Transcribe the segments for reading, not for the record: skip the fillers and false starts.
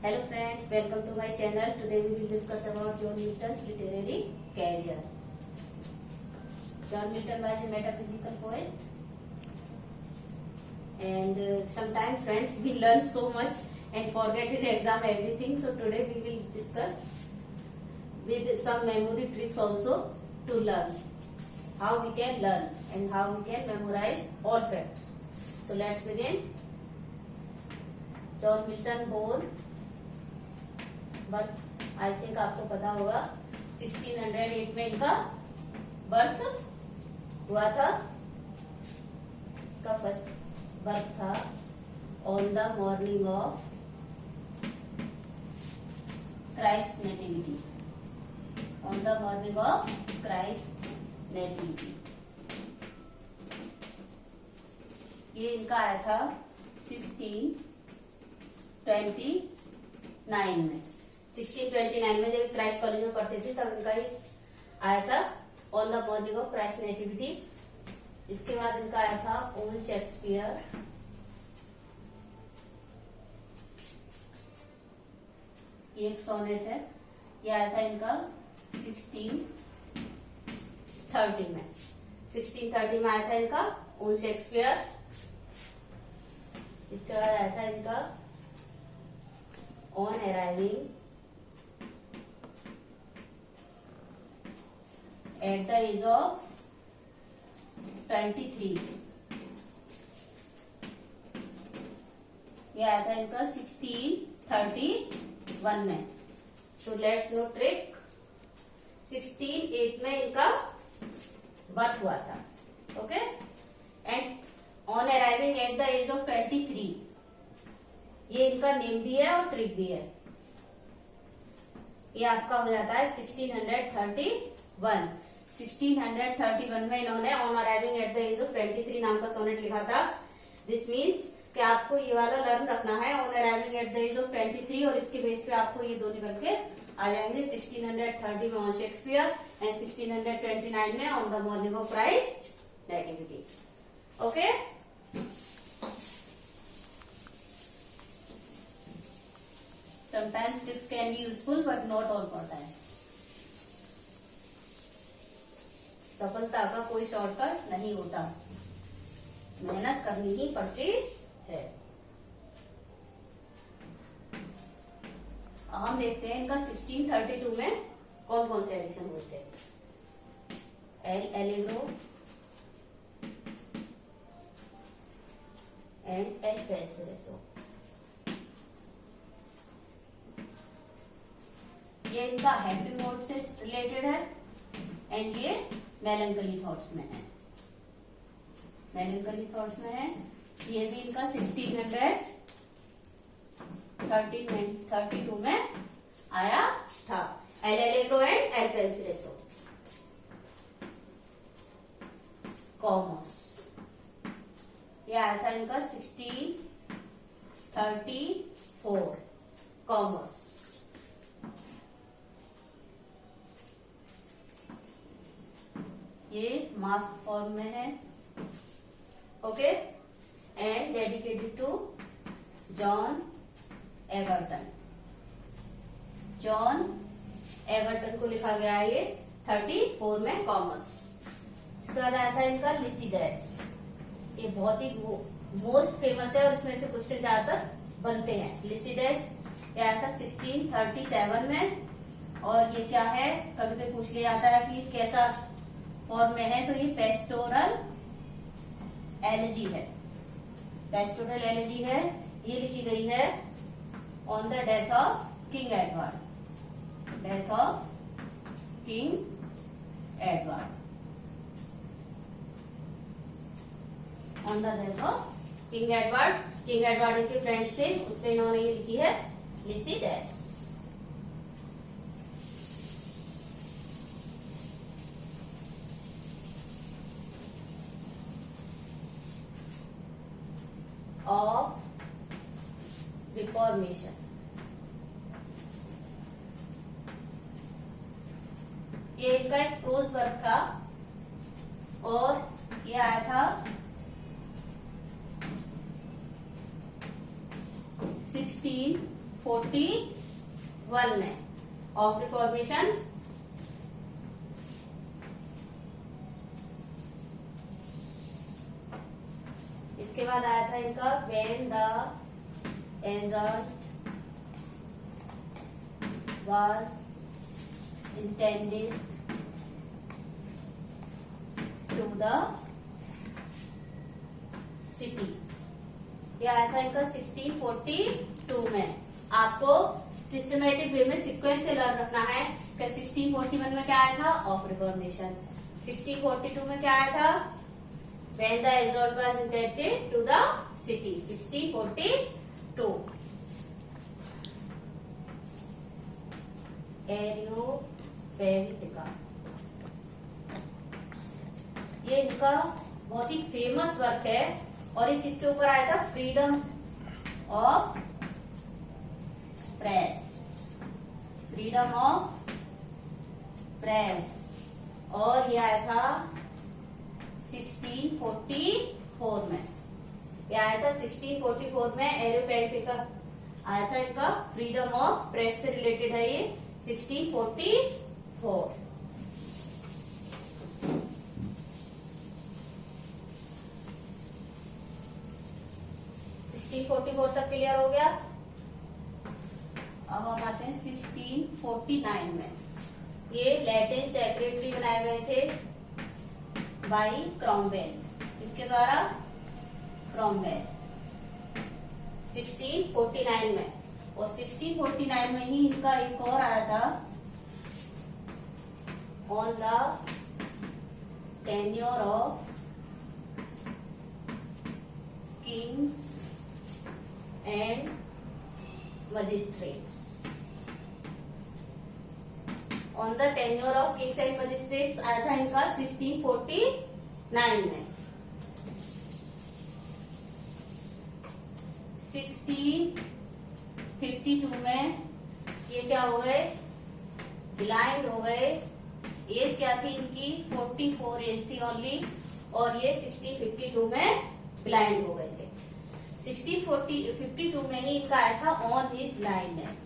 Hello friends, welcome to my channel. Today we will discuss about John Milton's literary career. John Milton was a metaphysical poet, and sometimes friends we learn so much and forget in exam everything. So today we will discuss with some memory tricks also to learn how we can learn and how we can memorize all facts. So let's begin. John Milton born birth I think आपको पता होगा 1608 में इनका birth हुआ था। का first birth था on the morning of Christ nativity. On the morning of Christ nativity ये इनका आया था 1629 में। 1629 में जब क्राइस्ट कॉलेज में पढ़ते थे तब इनका इस आया था on the morning of Christ nativity. इसके बाद इनका आया था ओन शेक्सपियर। ये एक सोनेट है, ये आया था इनका 1630 में। 1630 में आया था इनका ओन शेक्सपियर। इसके बाद आया था इनका on arriving at the age of 23। ये आया था इनका 1631 में। So let's no trick. 1608 में इनका बर्थ हुआ था, okay. And on arriving at the age of 23 ये इनका नेम भी है और ट्रिक भी है। ये आपका हो जाता है 1631। 1631 में इन्होंने on arriving at the age of 23 नाम का सोनेट लिखा था। दिस मीन्स कि आपको ये वाला लर्न रखना है on arriving at the age of 23 और इसके बेस पे आपको ये दो निकल के आ जाएंगे। 1630 में ऑन शेक्सपियर एंड 1629 में on the morning of Christ nativity, okay. Sometimes tricks can be useful but not all for times. सफलता का कोई शॉर्टकट नहीं होता, मेहनत करनी ही पड़ती है। हम देखते हैं इनका 1632 में कौन कौन से एडिशन हुए थे। L'Allegro and Il Penseroso. ये इनका हैप्पी मोड से रिलेटेड है एंड ये मेलंकली थॉट्स में है। मेलंकली थॉट्स में है। ये भी इनका 1632 में आया था। L'Allegro and Il Penseroso. Comus ये आया था इनका 1634। कॉमोस ये मास्क फॉर्म में है, okay. And dedicated to John Egerton. John Egerton को लिखा गया है ये 34 में कॉमर्स। इसके बाद आया था इनका लिसिडेस। ये बहुत ही मोस्ट फेमस है और इसमें से क्वेश्चन ज्यादातर बनते हैं। लिसिडेस ये आया था 1637 में। और ये क्या है, कभी कभी पूछ लिया जाता है कि कैसा फॉर्म में है, तो ये पेस्टोरल एलेजी है। पेस्टोरल एलेजी है। ये लिखी गई है on the death of king Edward. Death of king Edward. On the death of king Edward. King Edward इनके फ्रेंड्स थे, उसमें इन्होंने ये लिखी है लिसिडेस। Of reformation. ये इनका एक प्रोज वर्क था और ये आया था 16 1641 में ऑफ रिफॉर्मेशन। इसके बाद आया था इनका when the agent was intended to the city. ये आया था इनका 1642 में। आपको सिस्टमेटिक वे में सीक्वेंस से लर्न रखना है कि 1641 में क्या आया था, ऑफ रिफॉर्मेशन। 1642 में क्या आया था, when the result was indebted to the city, 1642। एरियोपेगिटिका, ये इनका बहुत ही फेमस वर्क है और ये किसके ऊपर आया था, freedom of press, freedom of press. और ये आया था 1644 में। ये आया था 1644 में। एरियोपेगिटिका आया था इनका, फ्रीडम ऑफ प्रेस से रिलेटेड है ये 1644। तक क्लियर हो गया। अब हम आते हैं 1649 में। ये लैटिन सेक्रेटरी बनाए गए थे बाई क्रॉमवेल। इसके द्वारा क्रॉमवेल 1649 में। और 1649 में ही इनका एक और आया था, on the tenure of Kings and magistrates. On the tenure of Kings and magistrates आया था इनका 1649 में। 1652 में ये क्या हो गए, ब्लाइंड हो गए। एज क्या थी इनकी, 44 एज थी ओनली। और ये 1652 में ब्लाइंड हो गए थे। 1652 में ही इनका आया था ऑन हिज ब्लाइंडनेस।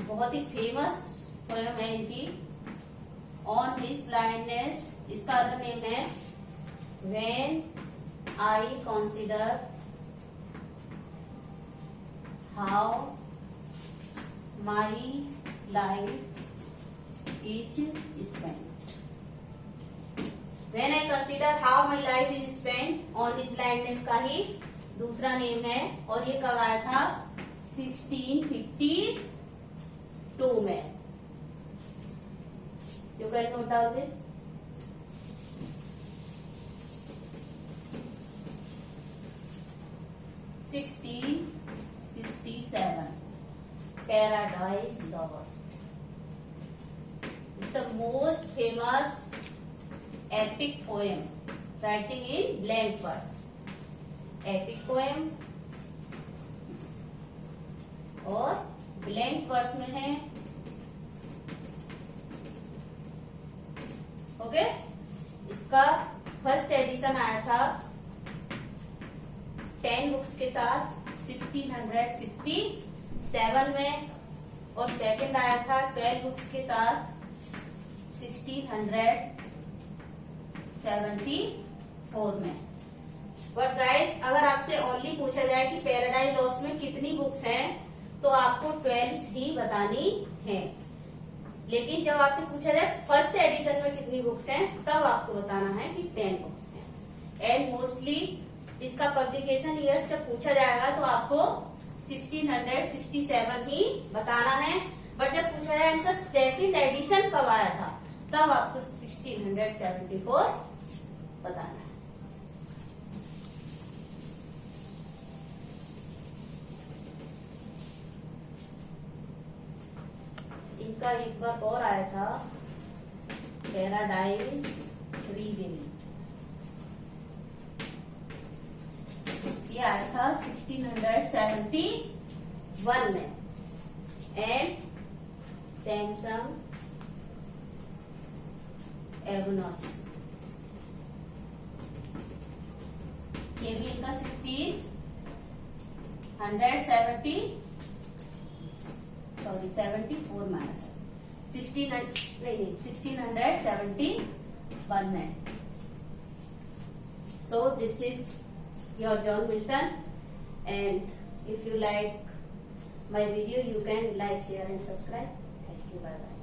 बहुत ही फेमस पोएम है इनकी, ऑन हिज ब्लाइंडनेस। इसका अदर नेम है when I consider how my life is spent. When I consider how my life is spent, on his blindness का ही दूसरा नेम है। और ये कब आया था, 1652 में। You can note down this. 1667, Paradise Lost. It's a most famous epic poem, writing in blank verse. Epic poem और blank verse में है। ओके, इसका फर्स्ट एडिशन आया था 10 बुक्स के साथ 1667 में। और सेकंड आया था 12 बुक्स के साथ 1674 में। बट गाइस, अगर आपसे ओनली पूछा जाए कि पैराडाइज लॉस्ट में कितनी बुक्स हैं, तो आपको 12 ही बतानी है। लेकिन जब आपसे पूछा जाए फर्स्ट एडिशन में कितनी बुक्स हैं, तब आपको बताना है कि 10 बुक्स हैं। एंड मोस्टली इसका पब्लिकेशन ईयर्स जब पूछा जाएगा तो आपको 1667 ही बताना है। बट जब पूछा जाए इनका सेकंड एडिशन कब आया था, तब आपको 1674 बताना है। इनका एक बार और आया था पैराडाइज रीबिल्ड। ये आया था 1671 में। एंड सैमसंग एगोनॉस, ये भी इनका 1671 सॉरी 74 में आया था, 1671 में. So this is your John Milton, and if you like my video, you can like, share and subscribe. Thank you. Bye bye.